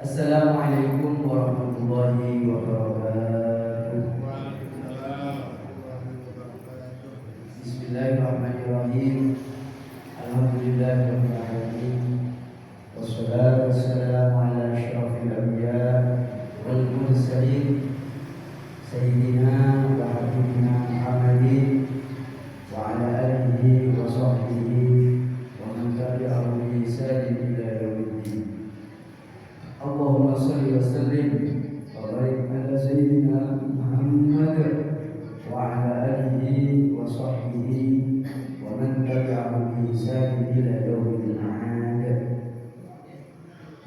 Assalamualaikum warahmatullahi wabarakatuh. Bismillahirrahmanirrahim. Alhamdulillahirabbil alamin. Wassalatu wassalamu ala asyrafil anbiya wal mursalin sayyidina wa habibina Muhammadin wa ala alihi wa sahbihi wa man tabi'ahum bi ihsanin ila yaumiddin. Allahumma shalli wa sallim wa barik ala sayyidina Muhammad wa ala alihi wa sahbihi wa man tabi'ahum bi ihsanin ila yaumil ma'ad.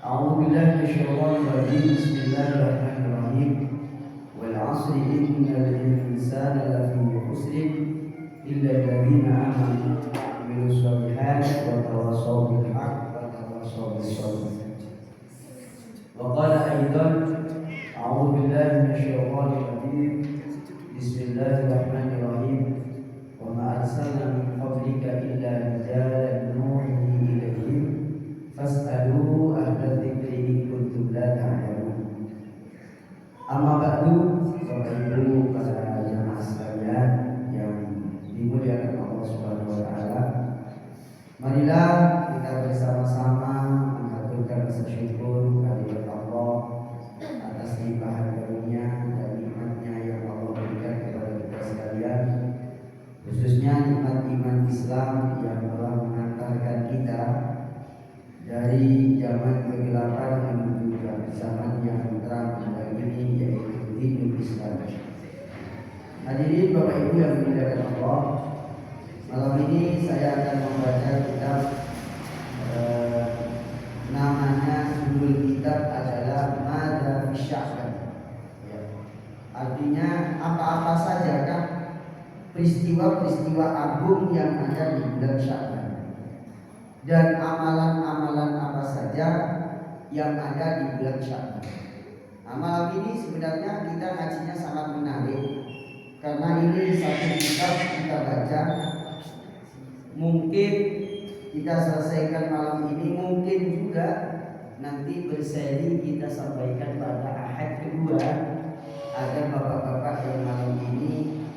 A'udzu billahi minasyaitonir rajim. Bismillahirrahmanirrahim. Wal 'asri innal insana lafi khusr illa alladziina aamanu wa 'amilus shalihati wa tawassaw bil haqqi wa tawassaw bis sabr. وقال أيضا أعوذ بالله من الشيطان الرجيم بسم الله الرحمن الرحيم وما أرسلنا من قبلك إلا رجالا نوحي إليهم فاسألوا أهل الذكر إن كنتم لا تعلمون. Amma ba'du, Bapak Ibu para jamaah sekalian yang dimuliakan Allah Subhanahu wa taala. Marilah kita bersama-sama mengaturkan rasa syukur kehadirat Allah atas limpahan karunia dan nikmatnya yang Allah berikan kepada kita sekalian, khususnya nikmat iman Islam yang telah mengantarkan kita dari zaman kegelapan menuju ke zaman yang terang ini, yaitu hidup Islam. Hadirin Bapak Ibu yang dimuliakan Allah, malam ini saya akan membaca kitab namanya, judul kitab adalah Madza fi Sya'ban. Ya. Artinya apa-apa saja kan peristiwa-peristiwa agung yang ada di bulan Sya'ban, dan amalan-amalan apa saja yang ada di bulan Sya'ban. Nah, malam ini sebenarnya kita ngajinya sangat menarik karena ini satu kitab kita baca. Mungkin kita selesaikan malam ini, mungkin juga nanti berseri kita sampaikan pada ahad kedua agar bapak-bapak yang malam ini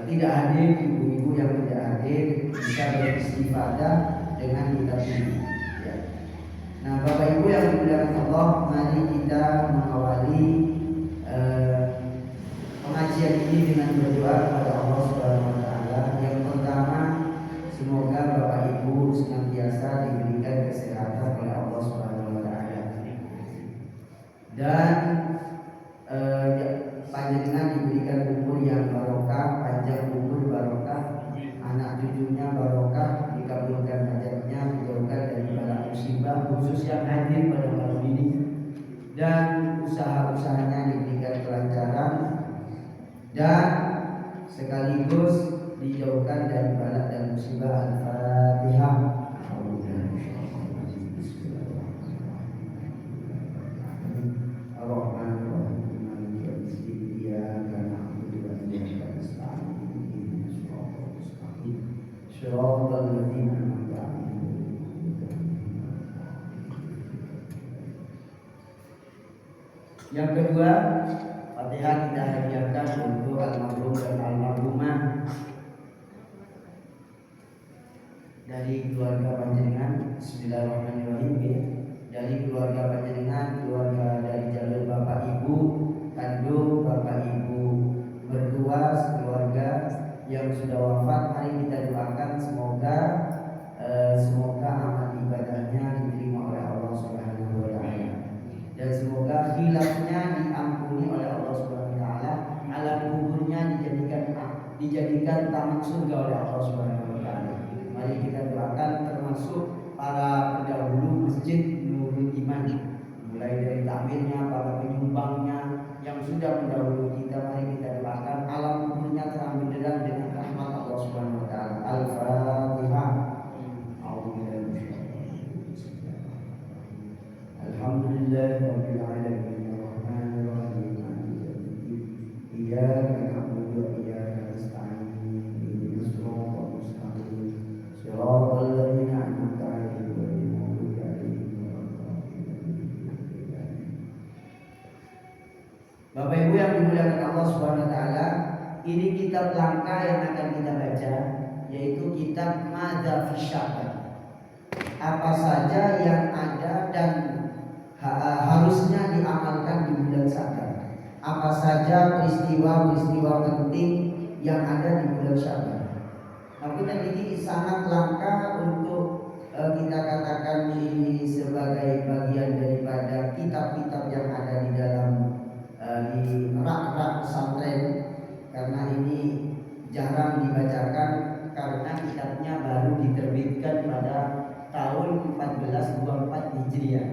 tidak hadir, ibu-ibu yang tidak hadir bisa beristifadah dengan kitab ini. Ya. Nah, Bapak Ibu yang dimuliakan Allah, mari kita mengawali pengajian ini dengan berdoa kepada Allah Subhanahu wa taala. Yang pertama, semoga Bapak Ibu senantiasa diberikan kesehatan oleh Allah Subhanahu wa taala. Dan panjenengan diberikan umur yang barokah, panjang umur barokah, anak cucunya barokah, dikabulkan hajatnya, dijauhkan dari bala musibah, khusus yang hadir pada malam ini, dan usaha-usahanya diberikan kelancaran, dan sekaligus dijauhkan dari bala dan musibah. Al-Fatihah. Yang kedua, Fatihah kita hadiahkan untuk almarhum dan almarhumah dari keluarga panjenengan. Bismillahirrahmanirrahim. Dari keluarga panjenengan, keluarga dari jalur Bapak Ibu kandung, Bapak Ibu mertua, keluarga yang sudah wafat, mari kita doakan semoga amal ibadahnya diterima oleh Allah Subhanahu wa taala, dan semoga khilafnya diampuni oleh Allah Subhanahu wa taala, alam kuburnya dijadikan taman surga oleh Allah Subhanahu wa taala. Mari kita doakan termasuk para pendahulu Masjid Nurul Iman, mulai dari takmirnya, para penyumbangnya yang sudah mendahului kita. Mari kita doakan alam kuburnya terang benderang dengan rahmat Allah Subhanahu wa taala. Al-Fatihah. Alhamdulillahirabbil alamin. Arrahmanir rahim. Iyyaka na'budu wa iyyaka nasta'in. Ihdinas siratal mustaqim. Bapak Ibu yang dimuliakan Allah Subhanahu wa taala, ini kitab langka yang akan kita baca, yaitu kitab Madza fi Sya'ban. Apa saja yang ada dan harusnya diamalkan di bulan Sya'ban. Apa saja peristiwa-peristiwa penting yang ada di bulan Sya'ban. Namun ini sangat langka untuk kita katakan ini sebagai bagian daripada kitab-kitab yang ada di dalam di rak-rak pesantren, karena ini jarang dibacakan karena kitabnya baru diterbitkan pada tahun 1424 Hijriah,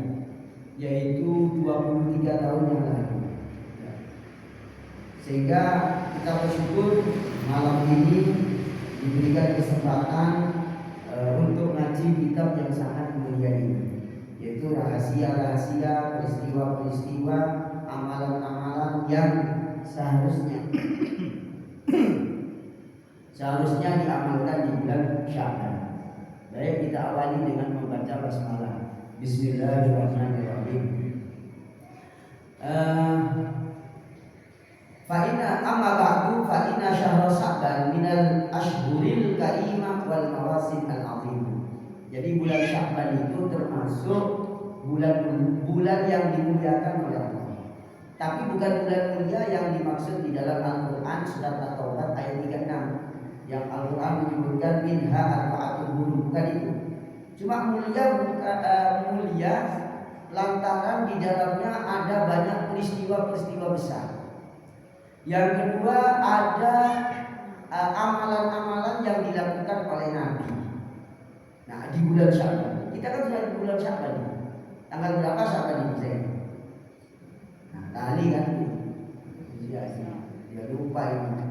yaitu 23 tahun yang lalu. Sehingga kita bersyukur malam ini diberikan kesempatan untuk ngaji kitab yang sangat mulia ini, yaitu rahasia-rahasia, peristiwa-peristiwa, amalan-amalan yang seharusnya diamalkan di bulan Sya'ban. Baik, kita awali dengan membaca basmalah. Bismillahirrahmanirrahim. Fa'inna amma ba'du fa'inna syahra Sya'ban minal ashhuril karimah wal mawasim al-azim. Jadi bulan Sya'ban itu termasuk bulan yang dimuliakan oleh Allah. Tapi bukan bulan mulia yang dimaksud di dalam Al-Quran surat At-Taubah ayat 36, yang Al-Quran menyebutkan minha arba'atul hurum, bukan itu. Cuma mulia lantaran di dalamnya ada banyak peristiwa-peristiwa besar. Yang kedua, ada amalan-amalan yang dilakukan oleh Nabi. Nah, di bulan Sya'ban. Kita kan sudah di bulan Sya'ban. Tanggal berapa Sya'ban ini saya? Nah, kali kan dia lupa ini.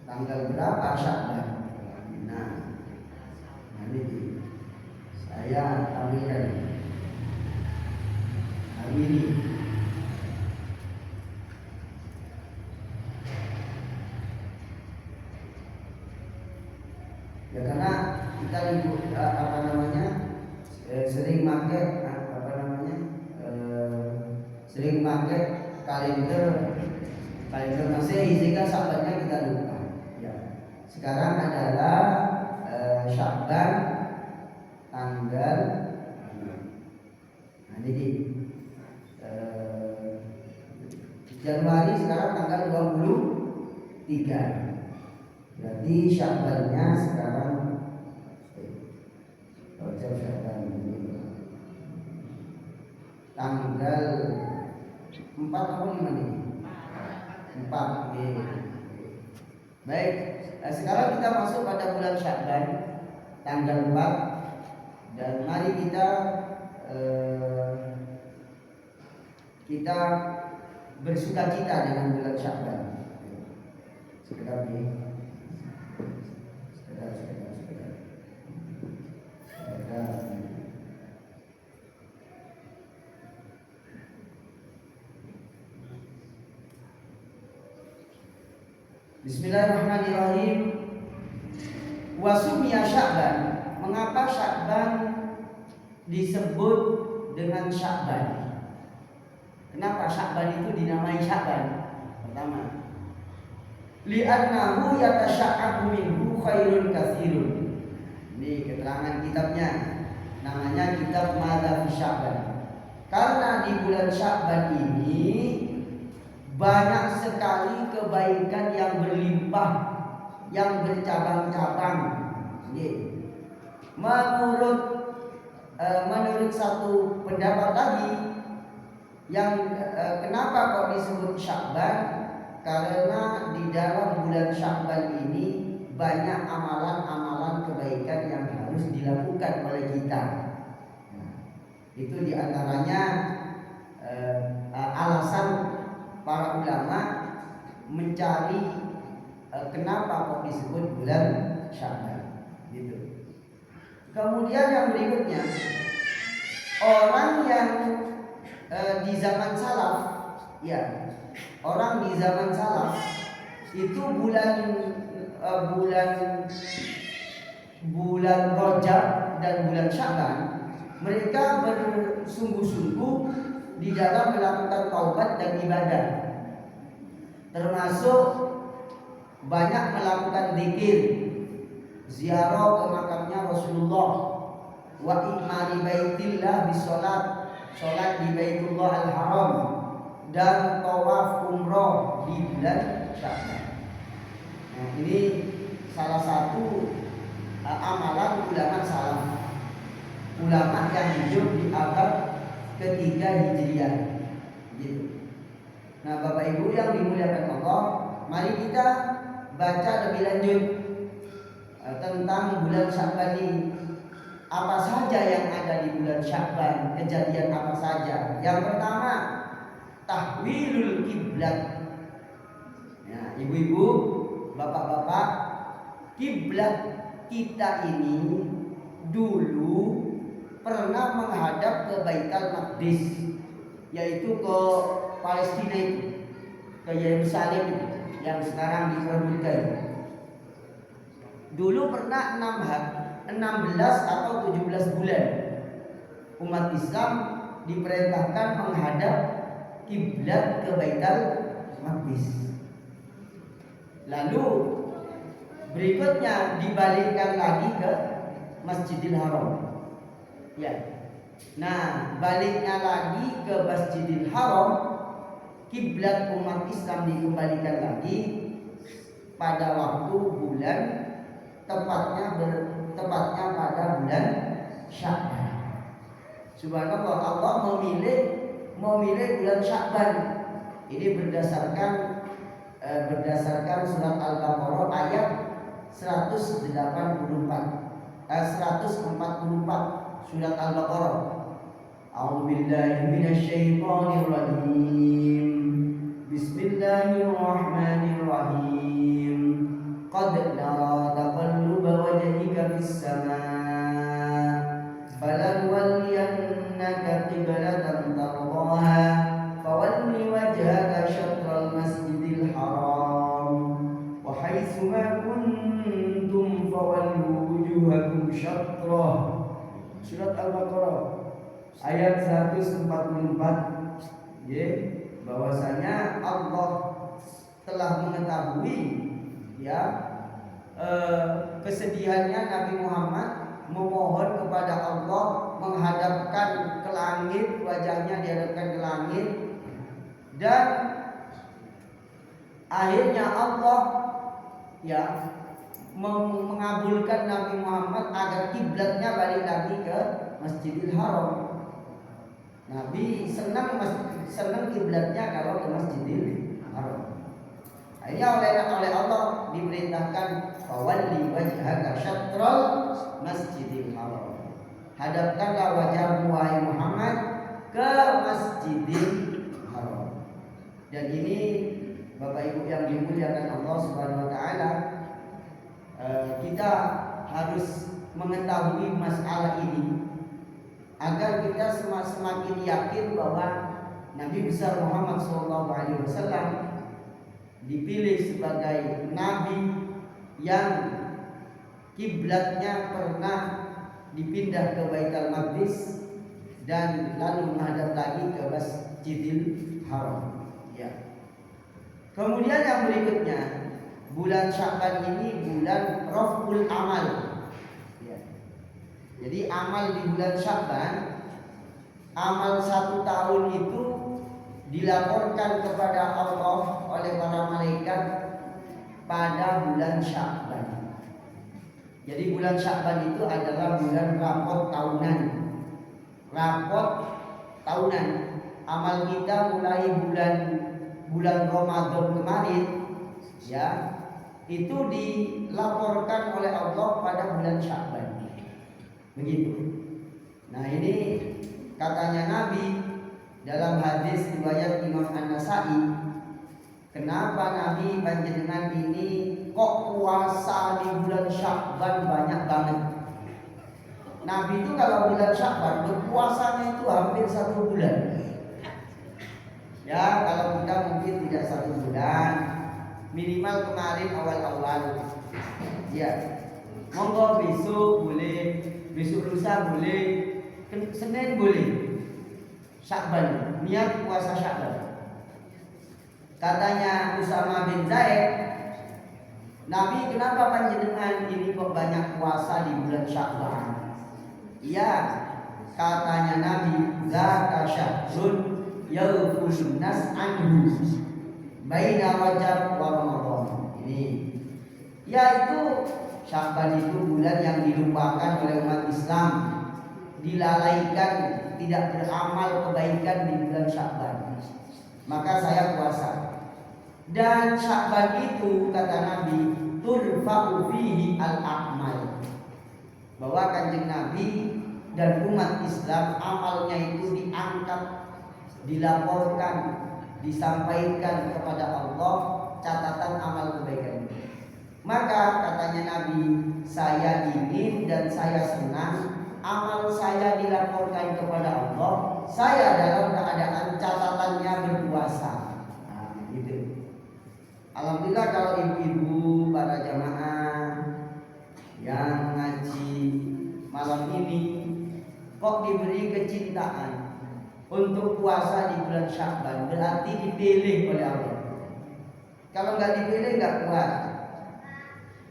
Tanggal berapa Sya'ban? Nah, ini saya ambilkan hari ini. Ya, karena kita sering pakai kalender Masehi, sehingga Sya'bannya kita lupa. Ya. Sekarang adalah Sya'ban tanggal Januari, sekarang tanggal 23. Berarti Sya'bannya sekarang tanggal 4 atau 5 nih? 4. Baik, sekarang kita masuk pada bulan Sya'ban tanggal 4, dan mari kita bersukacita dengan bulan Sya'ban. Sekedar. Bismillahirrahmanirrahim. Wasumya Sya'ban. Mengapa Sya'ban disebut dengan Sya'ban? Kenapa Sya'ban itu dinamai Sya'ban? Pertama, li'annahu yatasya'abu minhu khairun katsirun. Ini keterangan kitabnya. Namanya kitab Madza fi Sya'ban. Karena di bulan Sya'ban ini banyak sekali kebaikan yang berlimpah, yang bercabang-cabang. Menurut satu pendapat lagi, yang kenapa kok disebut Sya'ban? Karena di dalam bulan Sya'ban ini banyak amalan-amalan kebaikan yang harus dilakukan oleh kita. Itu diantaranya alasan para ulama mencari kenapa kok disebut bulan Sya'ban, gitu. Kemudian yang berikutnya, orang yang di zaman salaf, ya, orang di zaman salaf itu bulan Rajab Rajab dan bulan Sya'ban, mereka bersungguh-sungguh di dalam melakukan taubat dan ibadah, termasuk banyak melakukan zikir, ziarah ke makamnya Rasulullah, wa imani baitillah bisolat, solat di Baitullah Al-Haram, dan tawaf umroh di bulan Sya'ban. Nah, ini salah satu amalan ulama salaf, ulama yang hidup di abad ketiga Hijriah gitu. Nah, Bapak Ibu yang dimuliakan Allah, mari kita baca lebih lanjut tentang bulan Sya'ban ini. Apa saja yang ada di bulan Sya'ban, kejadian apa saja. Yang pertama, tahwilul kiblat. Ya, ibu-ibu, bapak-bapak, kiblat kita ini dulu pernah menghadap ke Baitul Maqdis, yaitu ke Palestina itu, ke Yerusalem yang sekarang diperebutkan. Dulu pernah 16 atau 17 bulan umat Islam diperintahkan menghadap kiblat ke Baitul Maqdis. Lalu berikutnya dibalikkan lagi ke Masjidil Haram. Ya. Nah, baliknya lagi ke Masjidil Haram, kiblat umat Islam dikembalikan lagi pada waktu bulan tepatnya pada bulan Sya'ban. Subhanallah, Allah memilih bulan Sya'ban. Ini berdasarkan surat Al-Baqarah ayat 144 surat Al-Baqarah. A'udzubillahi minasyaitonir rajim. Bismillahirrahmanirrahim. Qad nara taqalluba wajhika fis samaa, falanwalliyannaka qiblatan tardaha, fawalli wajhaka syatral masjidil haram, wa haitsu ma kuntum fawallu wujuhakum syatrah. Surat Al-Baqarah ayat 144. Bahwasanya Allah telah mengetahui kesedihannya Nabi Muhammad memohon kepada Allah menghadapkan ke langit, wajahnya dihadapkan ke langit, dan akhirnya Allah mengabulkan Nabi Muhammad agar kiblatnya balik lagi ke Masjidil Haram. Nabi senang kiblatnya kalau ke Masjidil Haram. Akhirnya oleh Allah diperintahkan fawalli wajhaka syatral Masjidil Haram. Hadapkanlah wajahmu wahai Muhammad ke Masjidil Haram. Dan ini Bapak Ibu yang dimuliakan Allah Subhanahu wa taala, kita harus mengetahui masalah ini agar kita semakin yakin bahwa Nabi besar Muhammad SAW dipilih sebagai nabi yang kiblatnya pernah dipindah ke Baitul Maqdis dan lalu menghadap lagi ke Masjidil Haram. Kemudian yang berikutnya, bulan Sya'ban ini bulan Raf'ul Amal. Jadi amal di bulan Sya'ban, amal 1 tahun itu dilaporkan kepada Allah oleh para malaikat pada bulan Sya'ban. Jadi bulan Sya'ban itu adalah bulan rapot tahunan. Amal kita mulai bulan Ramadan kemarin itu dilaporkan oleh Allah pada bulan Sya'ban. Begitu. Nah, ini katanya Nabi dalam hadis riwayat Imam An-Nasa'i, kenapa Nabi panjenengan ini kok puasa di bulan Sya'ban banyak banget? Nabi itu kalau bulan Sya'ban berpuasanya itu hampir 1 bulan. Kalau kita mungkin tidak 1 bulan, minimal kemarin awal-awal. Monggo besok boleh besok lusa boleh, Senin boleh. Sya'ban, niat puasa Sya'ban. Katanya Usama bin Zaid, Nabi, kenapa panjenengan ini kok banyak puasa di bulan Sya'ban? Iya, katanya Nabi, zaka syahrun yawfun nas anhu baina Rajab wa Ramadan. Ini yaitu Sya'ban itu bulan yang dilupakan oleh umat Islam, dilalaikan, tidak beramal kebaikan di bulan Sya'ban. Maka saya puasa. Dan Sya'ban itu kata Nabi, turfa'u fihi al-a'mal. Bahwa Kanjeng Nabi dan umat Islam amalnya itu diangkat, dilaporkan, disampaikan kepada Allah catatan amal kebaikan. Maka katanya Nabi, saya ingin dan saya senang amal saya dilaporkan kepada Allah, saya dalam keadaan catatannya berpuasa. Nah, gitu. Alhamdulillah kalau ibu-ibu para jamaah yang ngaji malam ini kok diberi kecintaan untuk puasa di bulan Sya'ban, berarti dipilih oleh Allah. Kalau nggak dipilih nggak puas.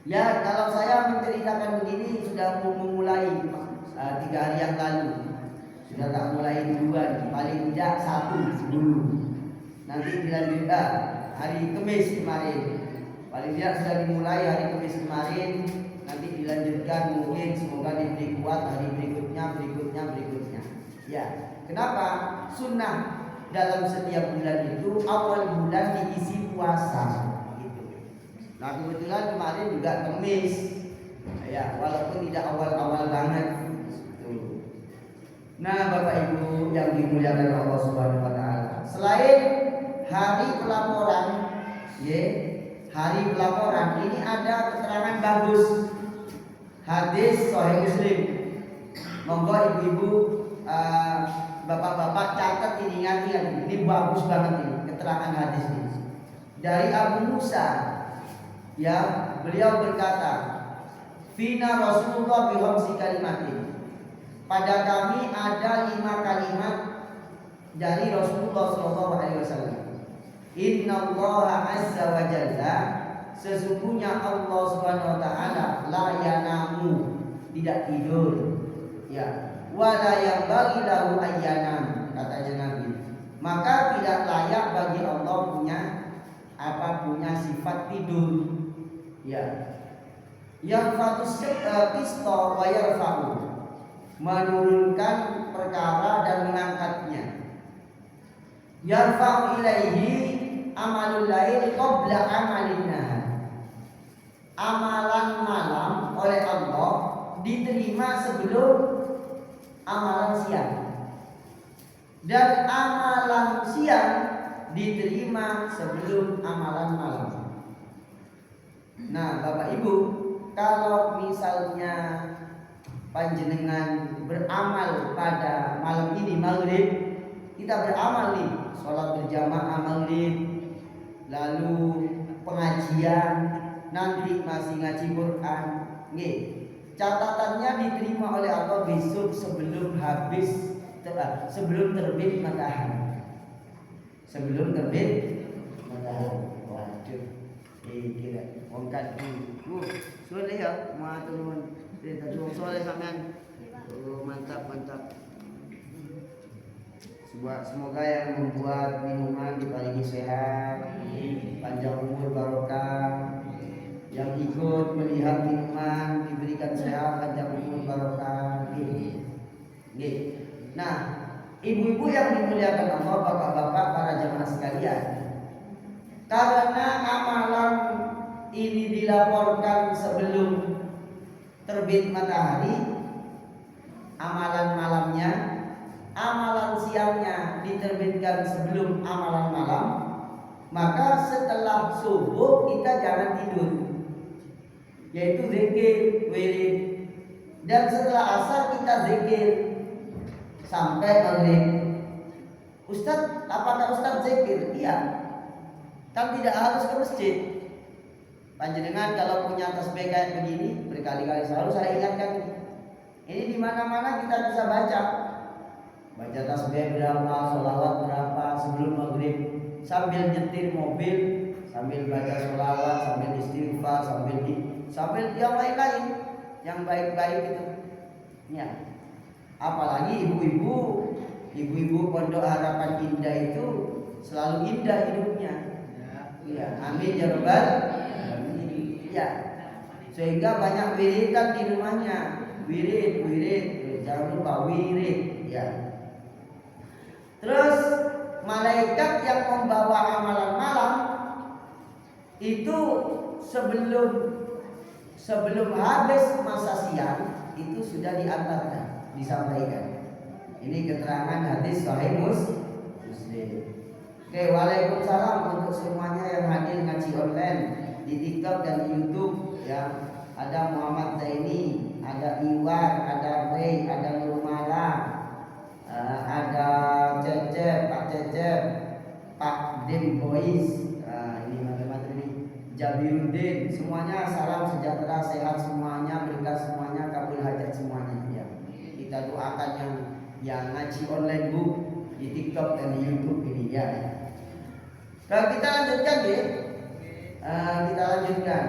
Ya, kalau saya menceritakan begini sudah memulai 3 hari yang lalu, sudah tak mulai duluan, paling tidak 1 dulu. Nanti dilanjutkan hari Kamis kemarin, paling tidak sudah dimulai hari Kamis kemarin. Nanti dilanjutkan mungkin semoga diberi kuat hari berikutnya. Ya, kenapa? Sunnah dalam setiap bulan itu awal bulan diisi puasa. Nah kebetulan kemarin juga Kamis, ya walaupun tidak awal-awal banget. Nah Bapak Ibu yang dimuliakan Allah Subhanahu Wa Taala, selain hari pelaporan, hari pelaporan ini ada keterangan bagus, hadis Sahih Muslim. Monggo ibu-ibu, bapak-bapak catat ini, ingat ini bagus banget ini keterangan hadis ini dari Abu Musa. Ya, beliau berkata, Fina Rasulullah bihomsi kalimatin. Pada kami ada 5 kalimat dari Rasulullah SAW. Inna Allah azza wa jalla, sesungguhnya Allah Subhanahu wa taala la yanamu, tidak tidur. Ya, wala yang bagi lahu ayyanam, katanya Nabi. Maka tidak layak bagi Allah punya sifat tidur. Ya, yang fatus pisto wa yarfa'u, menurunkan perkara dan mengangkatnya. Yarfa'u ilaihi amalul lail qabla amalin nahar. Amalan malam oleh Allah diterima sebelum amalan siang, dan amalan siang diterima sebelum amalan malam. Nah Bapak Ibu, kalau misalnya panjenengan beramal pada malam ini maghrib, kita beramal nih, sholat berjamaah maghrib, lalu pengajian, nanti masih ngaji Quran, catatannya diterima oleh Allah besok sebelum sebelum terbit matahari. Sebelum terbit matahari. Waduh, kira ongkat soleh ya, matur nuwun. Soleh sampean. Oh, mantap. Semoga yang membuat minuman diparingi sehat, panjang umur barokah. Yang ikut melihat minuman diberikan sehat, panjang umur barokah. Nah, ibu-ibu yang dimuliakan Allah, bapak-bapak, para jamaah sekalian, karena amalan ini dilaporkan sebelum terbit matahari, amalan malamnya, amalan siangnya diterbitkan sebelum amalan malam, maka setelah subuh kita jangan tidur, yaitu zikir, wirid, dan setelah asar kita zikir sampai maghrib. Ustaz, apakah Ustaz zikir? Iya, kan tidak harus ke masjid. Panjenengan kalau punya tasbih kayak begini, berkali-kali selalu saya ingatkan, Ini di mana-mana kita bisa baca. Baca tasbih berapa, sholawat berapa sebelum maghrib, sambil nyetir mobil, sambil baca sholawat, sambil istighfar, sambil yang lain-lain, yang baik-baik itu. Ya. Apalagi ibu-ibu pondok harapan indah itu selalu indah hidupnya. Ya, amin ya rabbal alamin. Ya. Sehingga banyak wiridan di rumahnya. Wirid, jangan lupa wirid, ya. Terus malaikat yang membawa amalan malam itu sebelum habis masa siang itu sudah diantarkan, disampaikan. Ini keterangan hadis Sahih Muslim. Oke, waalaikumsalam untuk semuanya yang hadir ngaji online di TikTok dan di YouTube ya. Ada Muhammad Zaini, ada Iwan, ada Ray, ada Nurmala, ada Cecep, Pak Cecep, Pak Dim Boys, ini macam-macam ini, Jabiruddin, semuanya salam sejahtera, sehat semuanya, berkah semuanya, kabul hajat semuanya ya. Kita doakan yang ngaji online bu di TikTok dan di YouTube ini ya. Kalau kita lanjutkan ya, kita lanjutkan.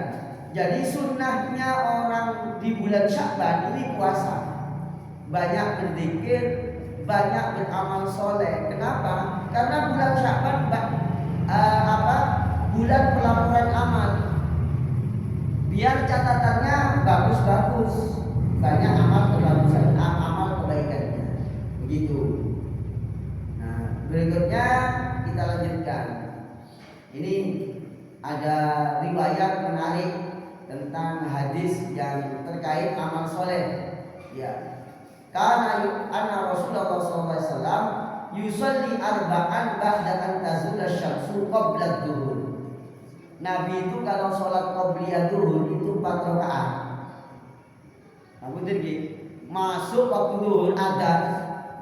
Jadi sunnahnya orang di bulan Sya'ban ini puasa, banyak berzikir, banyak beramal soleh. Kenapa? Karena bulan Sya'ban bulan pelaporan amal. Biar catatannya bagus-bagus, banyak amal kebagusan, amal kebaikannya. Begitu. Nah, berikutnya kita lanjutkan. Ini ada riwayat menarik tentang hadis yang terkait amal soleh. Ya, karena anna Rasulullah SAW yusalli arba'an ba'da an tazula syamsu qabla dhuhur. Nabi itu kalau sholat qobliyah dhuhur itu 4 rakaat. Aku jadi masuk waktu dhuhur adzan,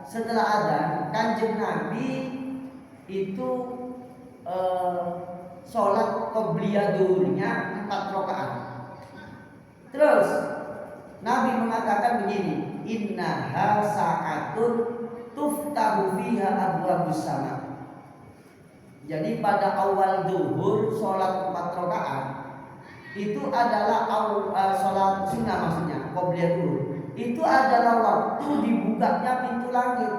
setelah adzan Kanjeng Nabi itu sholat qobliyah dhuhurnya 4 rakaat. Terus Nabi mengatakan begini, innaha sa'atun tuftahu fiha abwabus sama. Jadi pada awal zuhur sholat 4 rakaat itu adalah sholat sunnah, maksudnya qobliyah zuhur. Itu adalah waktu dibukanya pintu langit,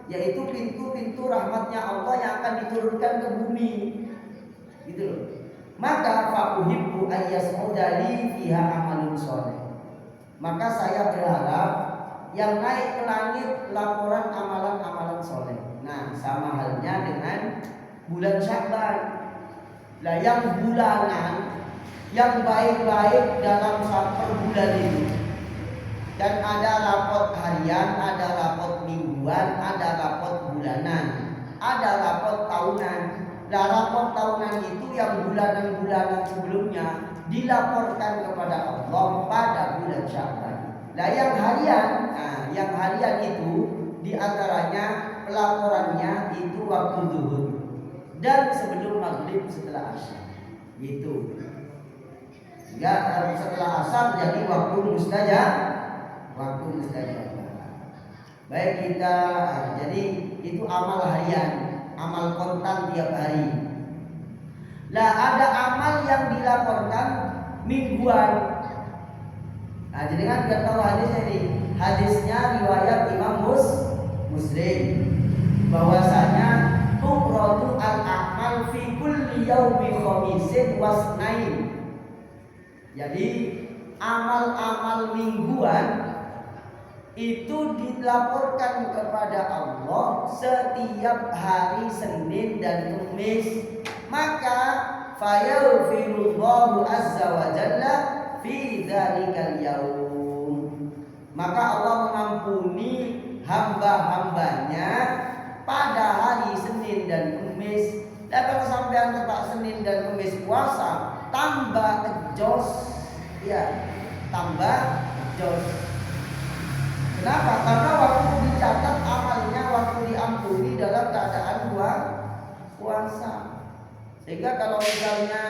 yaitu pintu-pintu rahmatnya Allah yang akan diturunkan ke bumi. Gitu loh. Maka fa'uhibbu ayyas'udali fiha amalun sholeh. Maka saya berharap yang naik ke langit laporan amalan-amalan soleh. Nah, sama halnya dengan bulan Sya'ban. Lah yang bulanan, yang baik-baik dalam per bulan ini. Dan ada rapot harian, ada rapot mingguan, ada rapot bulanan, ada rapot tahunan. Lah rapot tahunan itu yang bulanan-bulanan sebelumnya dilaporkan kepada Allah pada bulan Sya'ban. Nah yang harian itu diantaranya pelaporannya itu waktu zuhur dan sebelum maghrib setelah asar. Gitu. Ya, setelah asar jadi waktu mustajab. Baik kita, jadi itu amal harian, amal kontan tiap hari. Lah ada amal yang dilaporkan mingguan. Nah, jadi kan kita tahu hadisnya ini. Hadisnya riwayat Imam Muslim bahwasanya tuqradu al-a'mal fi kulli yaumi khamisin wasnain. Jadi amal-amal mingguan itu dilaporkan kepada Allah setiap hari Senin dan Kamis. Maka fayaghfirullahu azza wa jalla fi dzalikal yaum. Maka Allah mengampuni hamba-hambanya pada hari Senin dan Kamis. Dan kalau sampai tetap Senin dan Kamis puasa, tambah jos, ya, tambah jos. Kenapa? Karena waktu dicatat amalnya, waktu diampuni dalam keadaan puasa. Sehingga kalau misalnya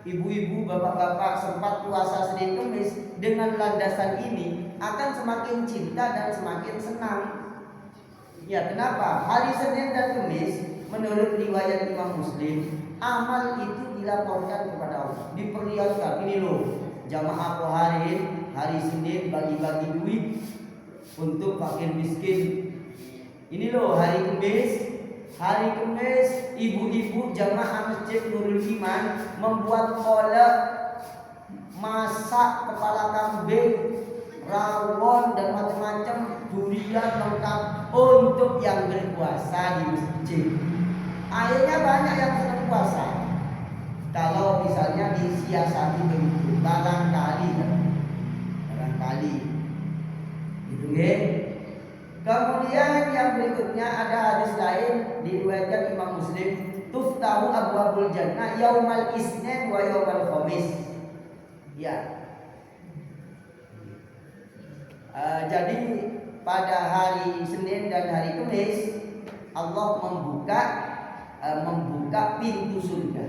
ibu-ibu, bapak-bapak sempat puasa Senin Kamis dengan landasan ini, akan semakin cinta dan semakin senang. Ya, kenapa? Hari Senin dan Kamis menurut riwayat Imam Muslim, amal itu dilaporkan kepada Allah, diperlihatkan. Ini loh, jamaah Qaharin hari Senin bagi-bagi duit untuk fakir miskin. Ini loh hari Kamis ibu-ibu jamaah Masjid Nurul Iman membuat kolak, masak kepala kambing, rawon dan macam-macam, durian lengkap untuk yang berpuasa di masjid. Akhirnya banyak yang senang puasa. Kalau misalnya disiasati begitu, barangkali gitu ya. Kemudian yang berikutnya ada hadis lain diriwayatkan Imam Muslim, tuftahu abwabul jannah yaumal isnin wa yaumal khamis. Ya. Jadi pada hari Senin dan hari Kamis Allah membuka pintu surga.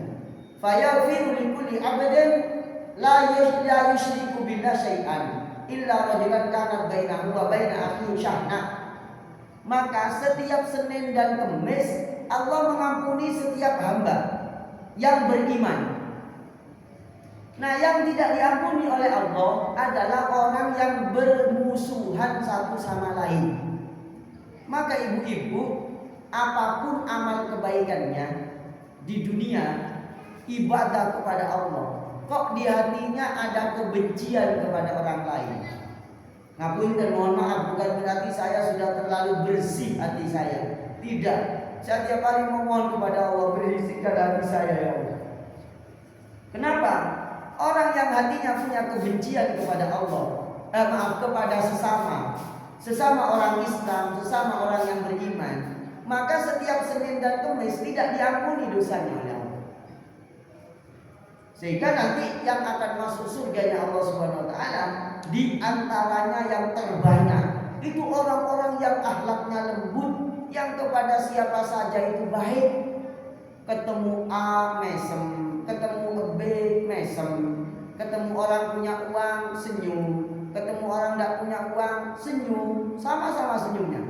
Fayaghfiru likulli 'abdin la yusyriku billahi syai'an illa rajulan kanat bainahu wa baina akhihi syahna. Maka setiap Senin dan Kamis Allah mengampuni setiap hamba yang beriman. Nah, yang tidak diampuni oleh Allah adalah orang yang bermusuhan satu sama lain. Maka ibu-ibu, apapun amal kebaikannya di dunia, ibadah kepada Allah, kok di hatinya ada kebencian kepada orang lain. Ngapunten, mohon maaf, bukan berarti saya sudah terlalu bersih hati saya. Tidak, saya tiap hari memohon kepada Allah, bersihkan hati saya ya Allah. Kenapa? Orang yang hatinya punya kebencian kepada Allah, kepada sesama orang Islam, sesama orang yang beriman, maka setiap Senin dan Kamis tidak diampuni dosanya oleh Allah. Sehingga nanti yang akan masuk surganya Allah Subhanahu wa taala di antaranya yang terbanyak itu orang-orang yang akhlaknya lembut, yang kepada siapa saja itu baik. Ketemu A mesem, ketemu B mesem, ketemu orang punya uang senyum, ketemu orang tidak punya uang senyum, sama-sama senyumnya.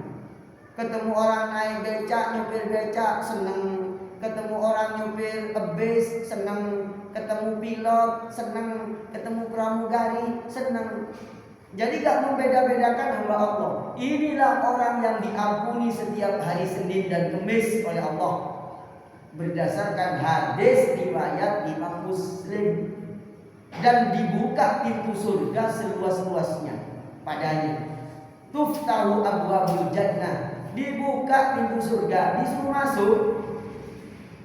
Ketemu orang naik becak, nyupir becak seneng, ketemu orang nyupir bis seneng, ketemu pilot seneng, ketemu pramugari seneng. Jadi gak membeda-bedakan hamba Allah. Inilah orang yang diampuni setiap hari Senin dan Kamis oleh Allah, berdasarkan hadis riwayat Imam Muslim. Dan dibuka pintu surga seluas-luasnya padanya. Tuftahu abwabul jannah, dibuka pintu surga, disuruh masuk.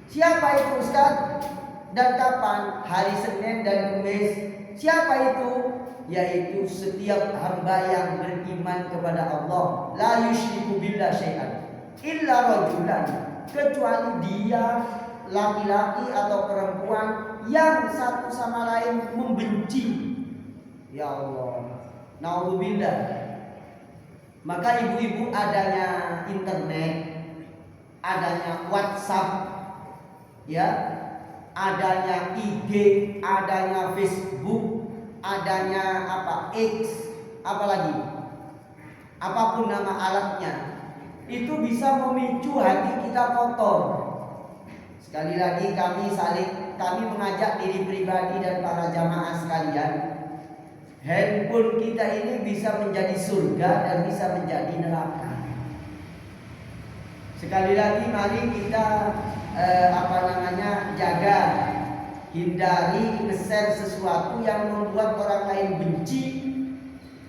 Siapa itu Ustaz? Dan kapan? Hari Senin dan Kamis. Siapa itu? Yaitu setiap hamba yang beriman kepada Allah, la yusyriku billahi syai'an illa rajulan, kecuali dia laki-laki atau perempuan yang satu sama lain membenci. Ya Allah, naudzubillah. Maka ibu-ibu, adanya internet, adanya WhatsApp, ya, adanya IG, adanya Facebook, adanya X, apalagi apapun nama alatnya, itu bisa memicu hati kita kotor. Sekali lagi kami mengajak diri pribadi dan para jamaah sekalian, handphone kita ini bisa menjadi surga dan bisa menjadi neraka. Sekali lagi mari kita jaga, hindari nge-share sesuatu yang membuat orang lain benci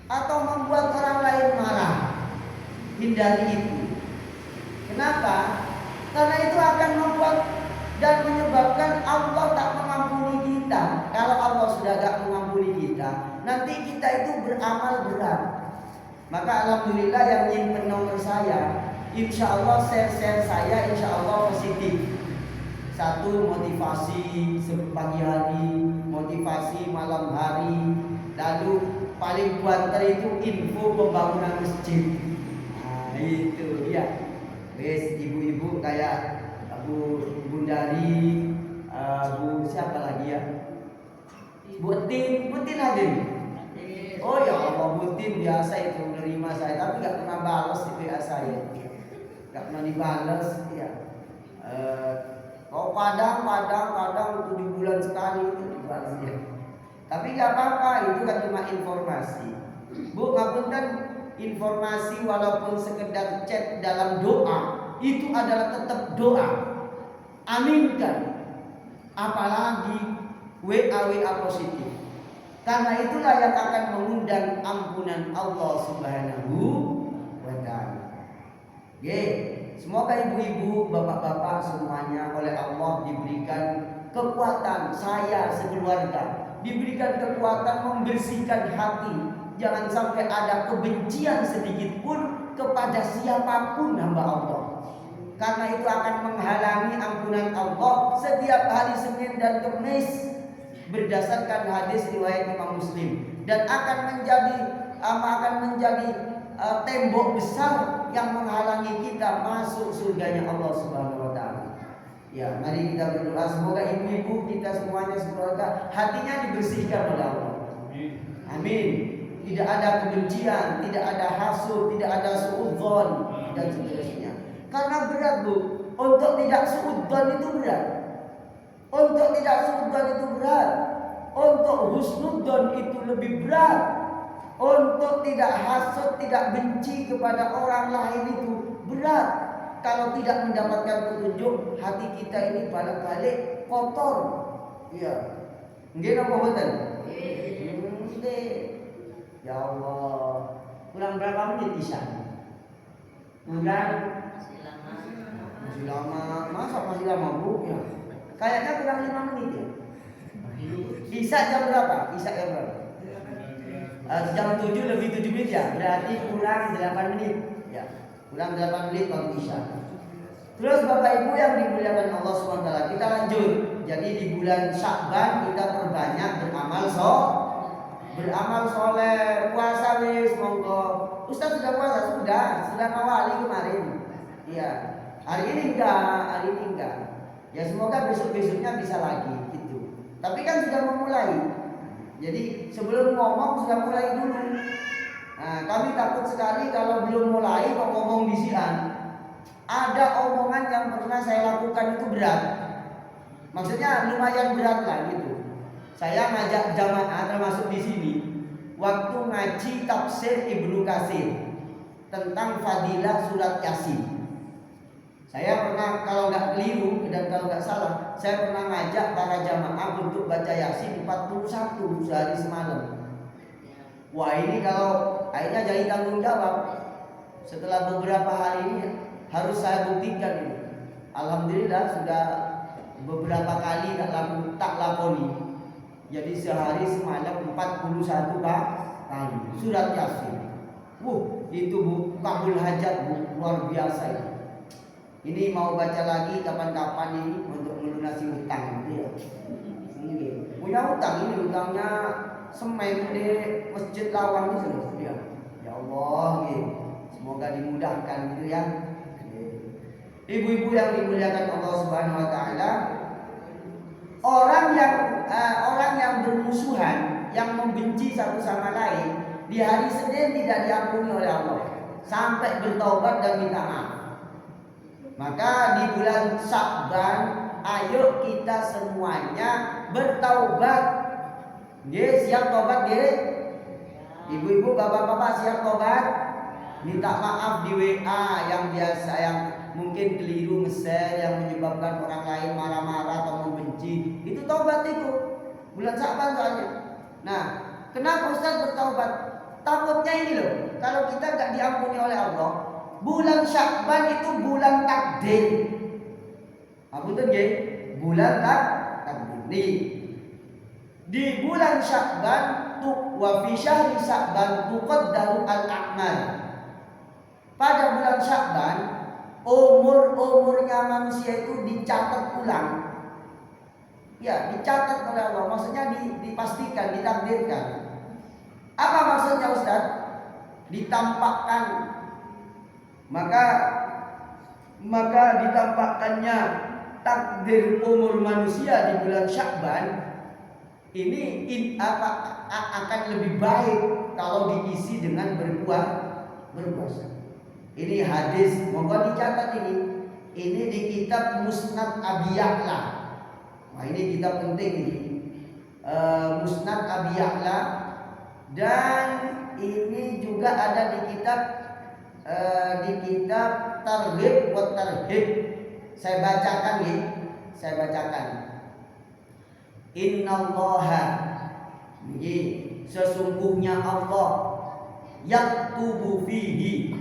atau membuat orang lain marah. Hindari itu. Kenapa? Karena itu akan membuat dan menyebabkan Allah tak mengampuni kita. Kalau Allah sudah tak mengampuni kita, nanti kita itu beramal berat. Maka alhamdulillah yang nyimpen nomor saya, insya Allah share saya insya Allah positif. Satu, motivasi pagi hari, motivasi malam hari. Lalu paling banter itu info pembangunan masjid. Nah itu ya. Wes ibu-ibu kayak Bu Bundari, Bu siapa lagi ya? Bu Tin aja nih. Oh ya Allah, Butin biasa itu menerima saya, tapi nggak pernah balas di WA saya, nggak pernah dibalas. Ya. Oh kadang 7 bulan sekali itu dibalas ya. Tapi nggak apa-apa, itu kan cuma informasi. Bu, ngapunten, informasi walaupun sekedar chat dalam doa itu adalah tetap doa. Aminkan. Apalagi WA positif. Karena itulah yang akan mengundang ampunan Allah Subhanahu wa taala. Semoga ibu-ibu, bapak-bapak semuanya oleh Allah diberikan kekuatan, saya sekeluarga diberikan kekuatan membersihkan hati. Jangan sampai ada kebencian sedikit pun kepada siapapun hamba Allah. Karena itu akan menghalangi ampunan Allah setiap hari Senin dan Kamis berdasarkan hadis riwayat Imam Muslim, dan akan menjadi tembok besar yang menghalangi kita masuk surganya Allah Subhanahu wa taala. Ya, mari kita berdoa semoga ibu-ibu kita semuanya sekeluarga hatinya dibersihkan oleh Allah. Amin. Tidak ada kebencian, tidak ada hasud, tidak ada suudzon dan seterusnya. Karena berat, Bu. Untuk tidak suudzon itu berat. Untuk tidak suudzon itu berat. Untuk husnudzon itu lebih berat. Untuk tidak hasud, tidak benci kepada orang lain itu berat. Kalau tidak mendapatkan petunjuk, hati kita ini balik-balik kotor. Iya. Nggih napa mboten? Nggih. Ya Allah. Kurang berapa menit Isya? Kurang masih lama. Masa masih lama, Bu? Ya. Kayaknya kurang 5 menit ya. Isya jam berapa? Isya jam berapa? Jam 7 lebih 7 menit ya. Berarti kurang 8 menit. Ya. Kurang 8 menit waktu Isya. Terus Bapak Ibu yang dimuliakan Allah SWT, kita lanjut. Jadi di bulan Sya'ban kita perbanyak beramal soleh, puasa wis monggo. Ustaz sudah puasa? Sudah ngawali kemarin. Iya. Hari ini enggak. Ya semoga besok-besoknya bisa lagi gitu. Tapi kan sudah memulai. Jadi sebelum ngomong sudah mulai dulu. Nah, kami takut sekali kalau belum mulai kok ngomong bisian. Ada omongan yang pernah saya lakukan itu berat. Maksudnya lumayan berat lah gitu. Saya ngajak jamaah termasuk di sini waktu ngaji tafsir Ibnu Katsir tentang fadilah surat Yasin. Saya pernah, kalau nggak keliru dan kalau nggak salah, saya pernah ngajak para jamaah untuk baca Yasin 41 sehari semalam. Wah ini kalau akhirnya jadi tanggung jawab. Setelah beberapa hari ini harus saya buktikan ini. Alhamdulillah sudah beberapa kali tak lakoni. Jadi sehari semalam 41 kali surat Yasin. Itu Bu, kabul hajat Bu, luar biasa itu. Ini mau baca lagi kapan-kapan ini untuk melunasi hutang gitu ya. Ini punya hutang, ini hutangnya semen di Masjid Lawang itu ya. Ya Allah, gitu. Semoga dimudahkan gitu ya. Ibu-ibu yang dimuliakan Allah Subhanahu wa taala, orang yang bermusuhan, yang membenci satu sama lain, di hari Senin tidak diampuni oleh Allah sampai bertaubat dan minta maaf. Maka di bulan Sya'ban ayo kita semuanya bertaubat. Nggih, siap tobat nggih? Ibu-ibu, bapak-bapak siap tobat? Minta maaf di WA yang biasa, yang mungkin keliru nge-share yang menyebabkan orang lain marah-marah atau membenci. Itu tobat itu. Bulan Sya'ban soalnya. Nah, kenapa Ustaz bertaubat? Takutnya ini loh, kalau kita nggak diampuni oleh Allah, bulan Sya'ban itu bulan takdir. Apa itu nggih? Bulan takdir. Nih. Di bulan Sya'ban wa fi syahri Sya'ban tuqaddaru al-a'mal. Pada bulan Sya'ban umurnya manusia itu dicatat ulang. Ya, dicatat oleh Allah. Maksudnya dipastikan, ditakdirkan. Apa maksudnya Ustaz? Ditampakkan. Maka ditampakkannya takdir umur manusia di bulan Sya'ban ini akan lebih baik kalau diisi dengan berpuasa. Ini hadis, monggo dicatat ini. Ini di kitab Musnad Abi Ya'la. Nah, ini kitab penting ini. Musnad Abi Ya'la, dan ini juga ada di kitab Targhib wa Tarhib. Saya bacakan ya. Saya bacakan. Innallaha, sesungguhnya Allah, yaktubu fihi,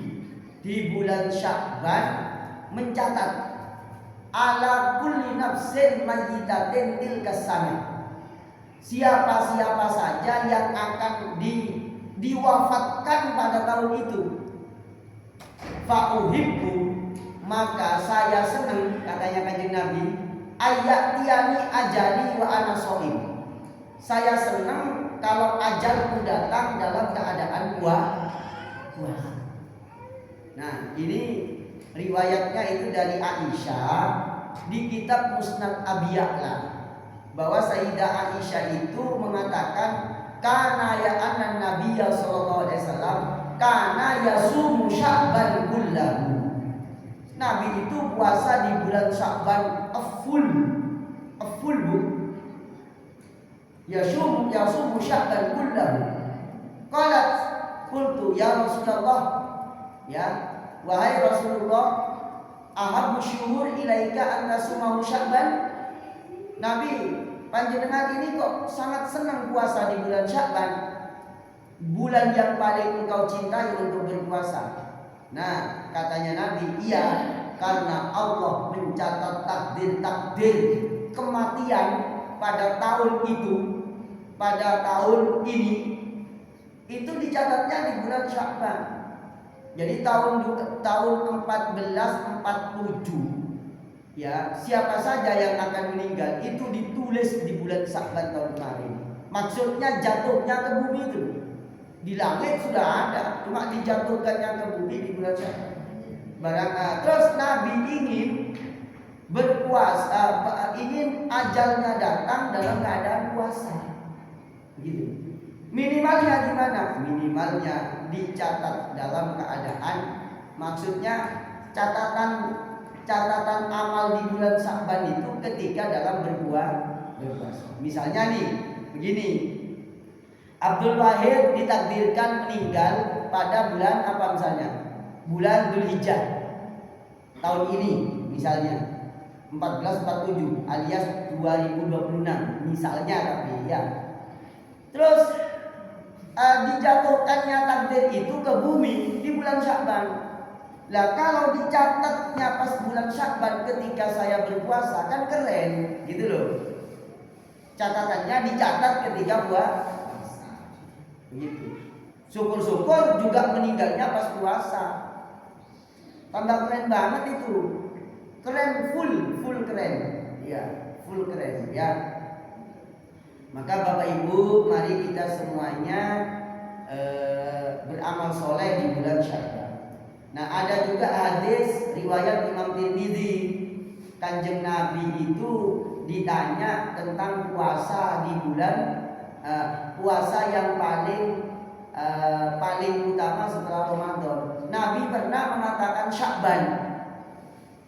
di bulan Sya'ban, mencatat ala kulli nafsin mayyitatin tilka sanah. Siapa-siapa saja yang akan diwafatkan pada tahun itu. Fa'uhibbu, maka saya senang, katanya Kanjeng Nabi, ayatiyani ajali wa ana shaim. Saya senang kalau ajalku datang dalam keadaan puasa. Nah, ini riwayatnya itu dari Aisyah di kitab Musnad Abi Ya'la, bahwa Sayyidah Aisyah itu mengatakan kana ya anna Nabiyya sallallahu alaihi wasallam kana yasumu Sya'ban kullahu. Nabi itu puasa di bulan Sya'ban full bu. Yasumu Sya'ban kullahu. Qalat qultu ya Rasulullah, ya wahai Rasulullah, ahabbu syuhur ilaika an tasumahu Sya'ban. Nabi, panjenengan ini kok sangat senang puasa di bulan Sya'ban, bulan yang paling engkau cintai untuk berpuasa. Nah, katanya Nabi, iya, karena Allah mencatat takdir kematian pada tahun itu, pada tahun ini, itu dicatatnya di bulan Sya'ban. Jadi tahun 1447, ya, siapa saja yang akan meninggal itu ditulis di bulan Sya'ban tahun kemarin. Maksudnya jatuhnya ke bumi itu. Di langit sudah ada, cuma dijatuhkannya ke bumi di bulan Sya'ban. Terus Nabi ingin berpuasa, ingin ajalnya datang dalam keadaan puasa. Gitu. Minimalnya gimana? Minimalnya dicatat dalam keadaan, maksudnya catatan amal di bulan Sya'ban itu ketika dalam berpuasa. Misalnya nih, begini. Abdul Wahid ditakdirkan meninggal pada bulan apa misalnya? Bulan Dzulhijjah tahun ini misalnya 1447 alias 2026 misalnya, tapi ya. Terus dijatuhkannya takdir itu ke bumi di bulan Sya'ban. Lah kalau dicatatnya pas bulan Sya'ban ketika saya berpuasa kan keren gitu loh. Catatannya dicatat ketika puasa. Begitu. Syukur-syukur juga meninggalnya pas puasa. Tambah keren banget itu. Keren, full keren. Ya, full keren ya. Maka Bapak Ibu, mari kita semuanya beramal soleh di bulan Sya'ban. Nah, ada juga hadis riwayat Imam Tirmidzi, Kanjeng Nabi itu ditanya tentang puasa di bulan puasa yang paling utama setelah Ramadan. Nabi pernah mengatakan Sya'ban.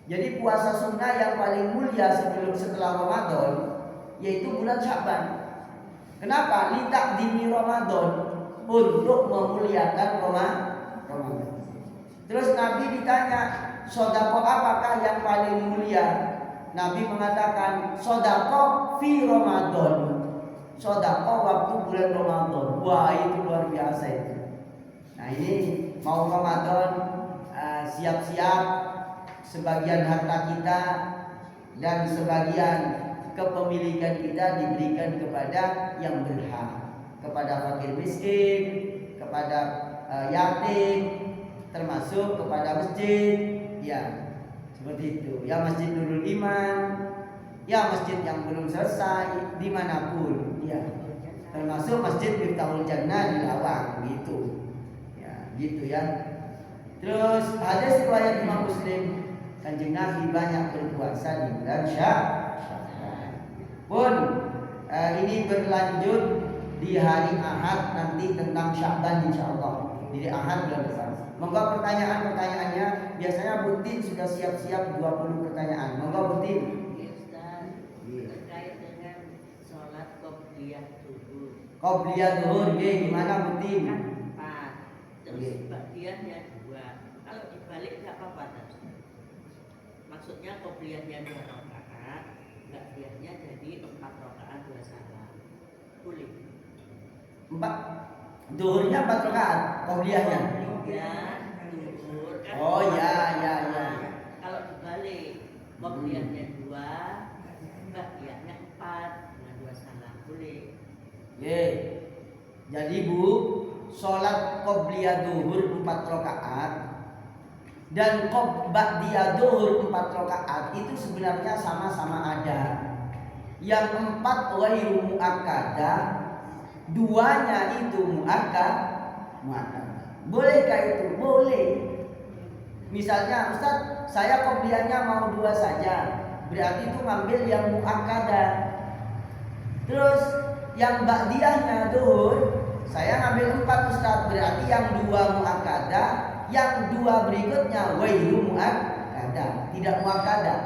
Jadi puasa sunnah yang paling mulia setelah Ramadan yaitu bulan Sya'ban. Kenapa? Litakdimi Ramadan, untuk memuliakan Ramadan. Terus Nabi ditanya, sedekah apakah yang paling mulia? Nabi mengatakan sedekah fi Ramadan. Sedekah waktu bulan Ramadan. Wah, itu luar biasa itu. Nah, ini mau Ramadan, siap-siap sebagian harta kita dan sebagian kepemilikan kita diberikan kepada yang berhak, kepada fakir miskin, kepada yatim, termasuk kepada masjid, ya seperti itu. Ya Masjid Nurul Iman, ya masjid yang belum selesai dimanapun, ya termasuk Masjid Miftahul Jannah di Lawang, gitu, ya gitu ya. Terus hadis riwayat Imam Muslim, Kanjeng Nabi banyak berpuasa di bulan Sya'ban. Pun ini berlanjut di hari Ahad nanti tentang Sya'ban insyaallah. Di Ahad bulan depan. Monggo pertanyaan-pertanyaannya. Biasanya Butin sudah siap-siap 20 pertanyaan. Monggo Butin. Terkait dengan sholat qobliyah zuhur. Qobliyah zuhur, gimana Butin? Kan 4. Terus ba'diyahnya 2. Kalau dibalik enggak apa-apa kan? Maksudnya qobliyahnya 2 rakaat, ba'diyahnya jadi 4 rakaat 2 salam. Boleh. 4 zuhurnya 4 rakaat, qobliyahnya. Ya, zuhur kan. Oh ya. Kalau dibalik qobliyahnya 2, ba'diyahnya 4, nah 2 salam. Boleh. Jadi Bu, sholat qobliyah zuhur 4 rakaat dan ba'diyah zuhur 4 rakaat itu sebenarnya sama-sama ada. Yang 4 ghairu muakkadah, 2-nya itu muakkadah. Bolehkah itu? Boleh. Misalnya, Ustaz, saya qobliyahnya mau 2 saja. Berarti itu ngambil yang muakkadah. Terus yang ba'diyahnya zuhur, saya ngambil 4 Ustaz. Berarti yang 2 muakkadah, yang 2 berikutnya ghairu muakkadah, tidak muakkadah.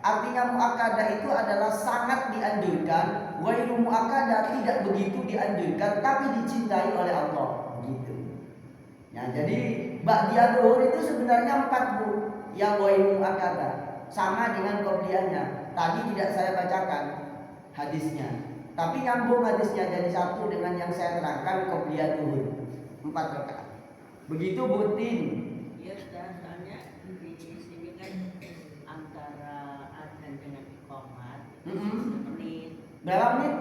Artinya muakkadah itu adalah sangat dianjurkan, ghairu muakkadah tidak begitu dianjurkan tapi dicintai oleh Allah. Begitu. Nah, jadi ba'diyah zuhur itu sebenarnya 4 Bu, yang ghairu muakkadah. Sama dengan qobliyahnya. Tadi tidak saya bacakan hadisnya. Tapi nyambung hadisnya jadi satu dengan yang saya terangkan qobliyah zuhur 4 rakaat. Begitu Butin. Iya, soalnya di sini kan antara adzan dengan iqamah semenit. Berapa menit?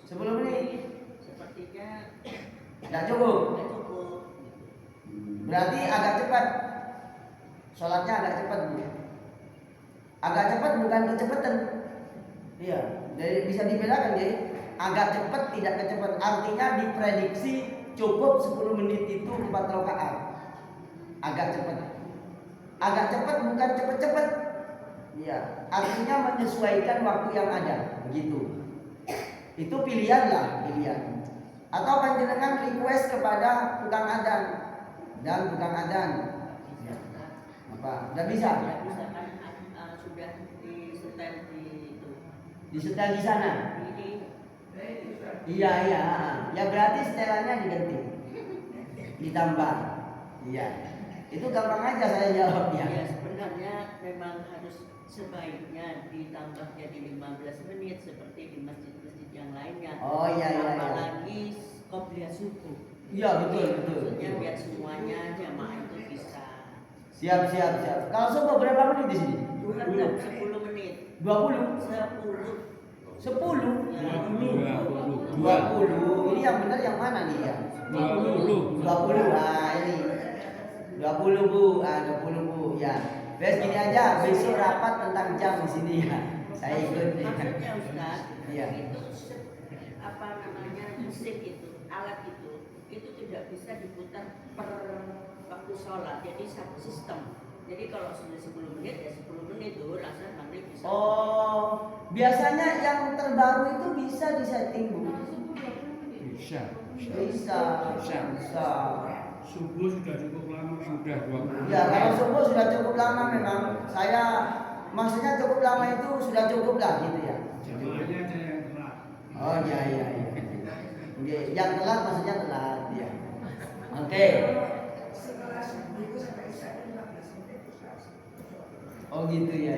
10 menit. Sepertinya Tidak cukup. Tidak cukup. Berarti agak cepat. Sholatnya agak cepat Bu. Agak cepat bukan kecepatan. Iya, jadi bisa dibedakan ya. Agak cepat tidak kecepatan. Artinya diprediksi cukup 10 menit itu 4 rakaat. Agak cepat. Agak cepat bukan cepat-cepat. Iya, artinya menyesuaikan waktu yang ada, begitu. Itu pilihan. Atau panjenengan request kepada tukang adzan dan tukang adzan. Ya. Apa? Tidak bisa. Ya, bisa kan sudah disetel di itu. Disetel di sana. Iya. Ya berarti setelannya diganti. Ditambah. Iya. Itu gampang aja saya jawabnya. Ya, sebenarnya memang harus sebaiknya ditambah jadi 15 menit seperti di masjid-masjid yang lainnya. Oh iya. Apalagi qobliyah subuh. Iya betul. Maksudnya biar semuanya jamaah itu bisa. Siap. Kalau subuh berapa menit di sini? Bukan 10 menit. 20? 10. 10? Ya. 20. Ini yang benar yang mana nih ya? 20. Ah ini. 20 Bu. 20 Bu. Ya. Bes gini aja, besok rapat tentang jam di sini ya. Saya ikut. Maksudnya Ustaz, Iya. itu apa namanya musik itu, alat itu tidak bisa diputar per waktu sholat. Jadi satu sistem. Jadi kalau sudah 10 menit ya 10 menit tuh asar maghrib bisa. Oh, biasanya yang terbaru itu bisa disetting Bu. Bisa. Subuh sudah cukup lama, sudah 20. Ya, kalau subuh sudah cukup lama memang. Saya maksudnya cukup lama itu sudah cukup lah gitu ya. Jamaahnya ada yang telat. Oh iya. Oke, yang telat maksudnya telat ya. Oke. Oh gitu ya.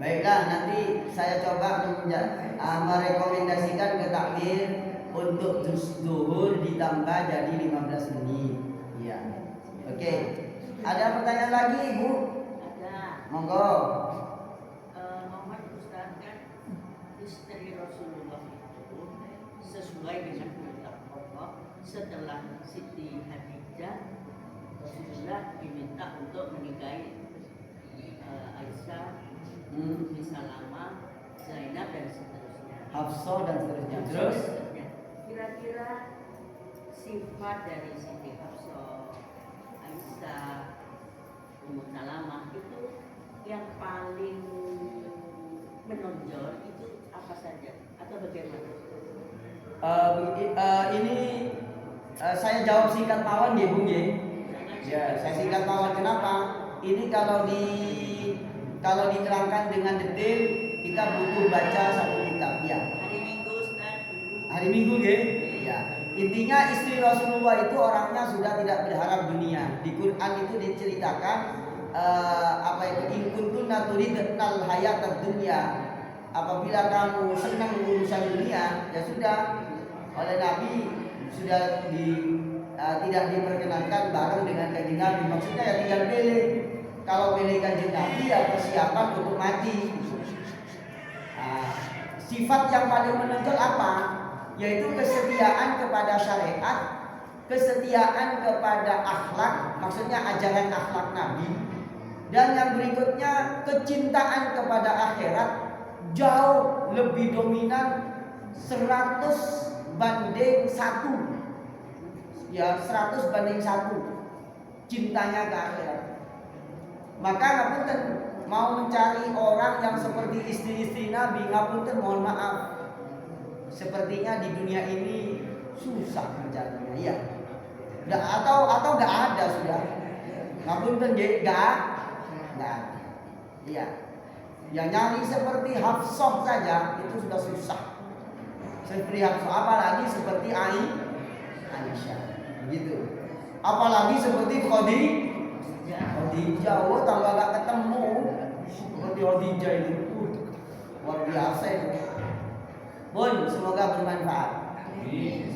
Baiklah, nanti saya coba merekomendasikan ke takmir untuk zuhur ditambah jadi 15 menit. Iya. Oke. Ada pertanyaan lagi, Ibu? Ada. Monggo. Muhammad Ustaz kan istri Rasulullah itu sesuai dengan perintah Allah setelah Siti Khadijah Rasulullah diminta untuk menikahi Aisyah, Ummu Salamah, Zainab dan seterusnya. Hafsah dan seterusnya. Terus Kira-kira sifat dari Siti Hafsah, Aisyah, Ummu Salamah itu yang paling menonjol itu apa saja atau bagaimana? Ini saya jawab singkat mawon ya Bung ya. Ya, saya singkat mawon. Kenapa? Ini kalau diterangkan dengan detail kita butuh baca satu kitab ya. Hari Minggu Ustaz dulu. Hari Minggu ya. Ya. Intinya istri Rasulullah itu orangnya sudah tidak berharap dunia. Di Quran itu diceritakan apa itu in kuntunna turidnal hayatad dunya. Apabila kamu senang urusan dunia, ya sudah, oleh Nabi sudah tidak diperkenankan bareng dengan kanjeng Nabi. Maksudnya ya tinggal pilih. Kalau pilih kanjeng Nabi ya persiapan untuk mati. Sifat yang paling menonjol apa? Yaitu kesetiaan kepada syariat, kesetiaan kepada akhlak, maksudnya ajaran akhlak Nabi. Dan yang berikutnya kecintaan kepada akhirat jauh lebih dominan 100 banding 1. Ya, 100 banding 1 cintanya ke akhirat. Maka ngapunten mau mencari orang yang seperti istri-istri Nabi, ngapunten mohon maaf. Sepertinya di dunia ini susah mencarinya, ya. Atau nggak ada sudah. Ngapunten nggak ada. Iya. Yang nyari seperti Hafsah saja itu sudah susah. Seperti Hafsah, apalagi seperti Aisyah. Begitu. Apalagi seperti Khadijah, oh tambah gak ketemu. Seperti Khadijah itu luar biasa itu. Bun, semoga bermanfaat.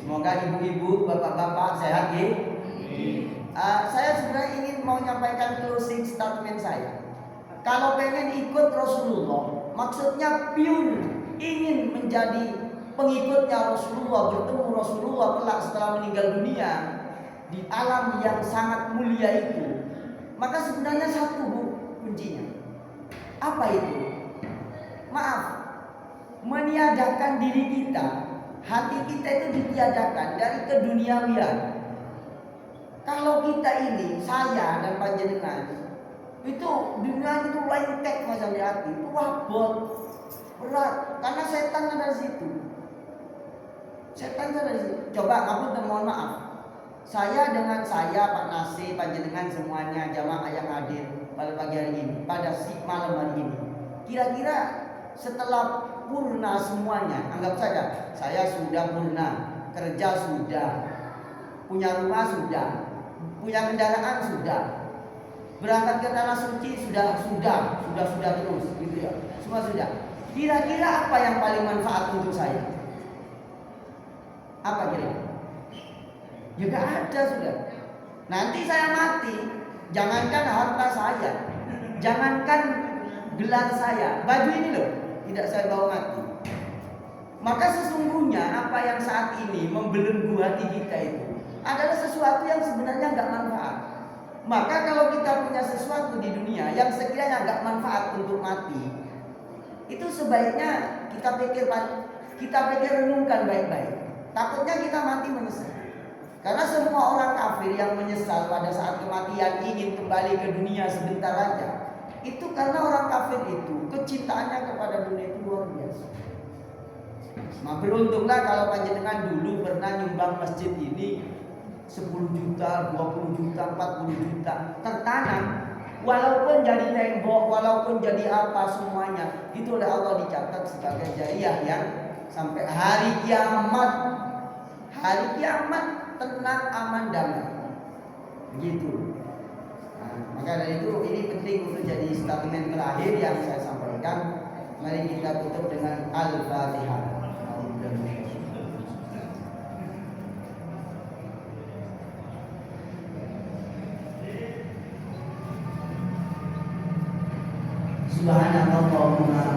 Semoga ibu-ibu, bapak-bapak sehat ya. Saya sebenarnya ingin mau menyampaikan closing statement saya. Kalau pengen ikut Rasulullah, maksudnya pure ingin menjadi pengikutnya Rasulullah, bertemu Rasulullah kelak setelah meninggal dunia di alam yang sangat mulia itu, maka sebenarnya satu kuncinya. Apa itu? Maaf, meniadakan diri kita, hati kita itu ditiadakan dari keduniawian. Kalau kita ini, saya dan panjenengan, itu dunia itu lengket masa di hati, itu wabot, berat, karena setan ada di situ. Setan ada di situ. Coba kamu mohon maaf. Saya dengan saya Pak Nasi, panjenengan semuanya jamaah yang hadir pada pagi hari ini, pada malam hari ini. Kira-kira setelah purna semuanya, anggap saja saya sudah purna, kerja sudah, punya rumah sudah, punya kendaraan sudah, berangkat ke tanah suci sudah terus, gitu ya, semua sudah. Kira-kira apa yang paling manfaat untuk saya? Apa kira-kira? Ya gak ada sudah. Nanti saya mati, jangankan harta saya, jangankan gelar saya, baju ini loh, tidak saya bawa mati. Maka sesungguhnya apa yang saat ini membelenggu hati kita itu adalah sesuatu yang sebenarnya gak manfaat. Maka kalau kita punya sesuatu di dunia yang sekiranya gak manfaat untuk mati, itu sebaiknya kita pikir renungkan baik-baik. Takutnya kita mati menyesal. Karena semua orang kafir yang menyesal pada saat kematian ingin kembali ke dunia sebentar aja, itu karena orang kafir itu kecintaannya kepada dunia itu luar biasa. Nah, beruntunglah kalau panjenengan dulu pernah nyumbang masjid ini 10 juta, 20 juta, 40 juta tertanam, walaupun jadi tembok, walaupun jadi apa semuanya, itu oleh Allah dicatat sebagai jariah yang sampai hari kiamat tenang, aman, damai. Begitu. Nah, maka dari itu ini penting untuk jadi statement terakhir yang saya sampaikan. Mari kita tutup dengan Al-Fatihah. Subhanallahumma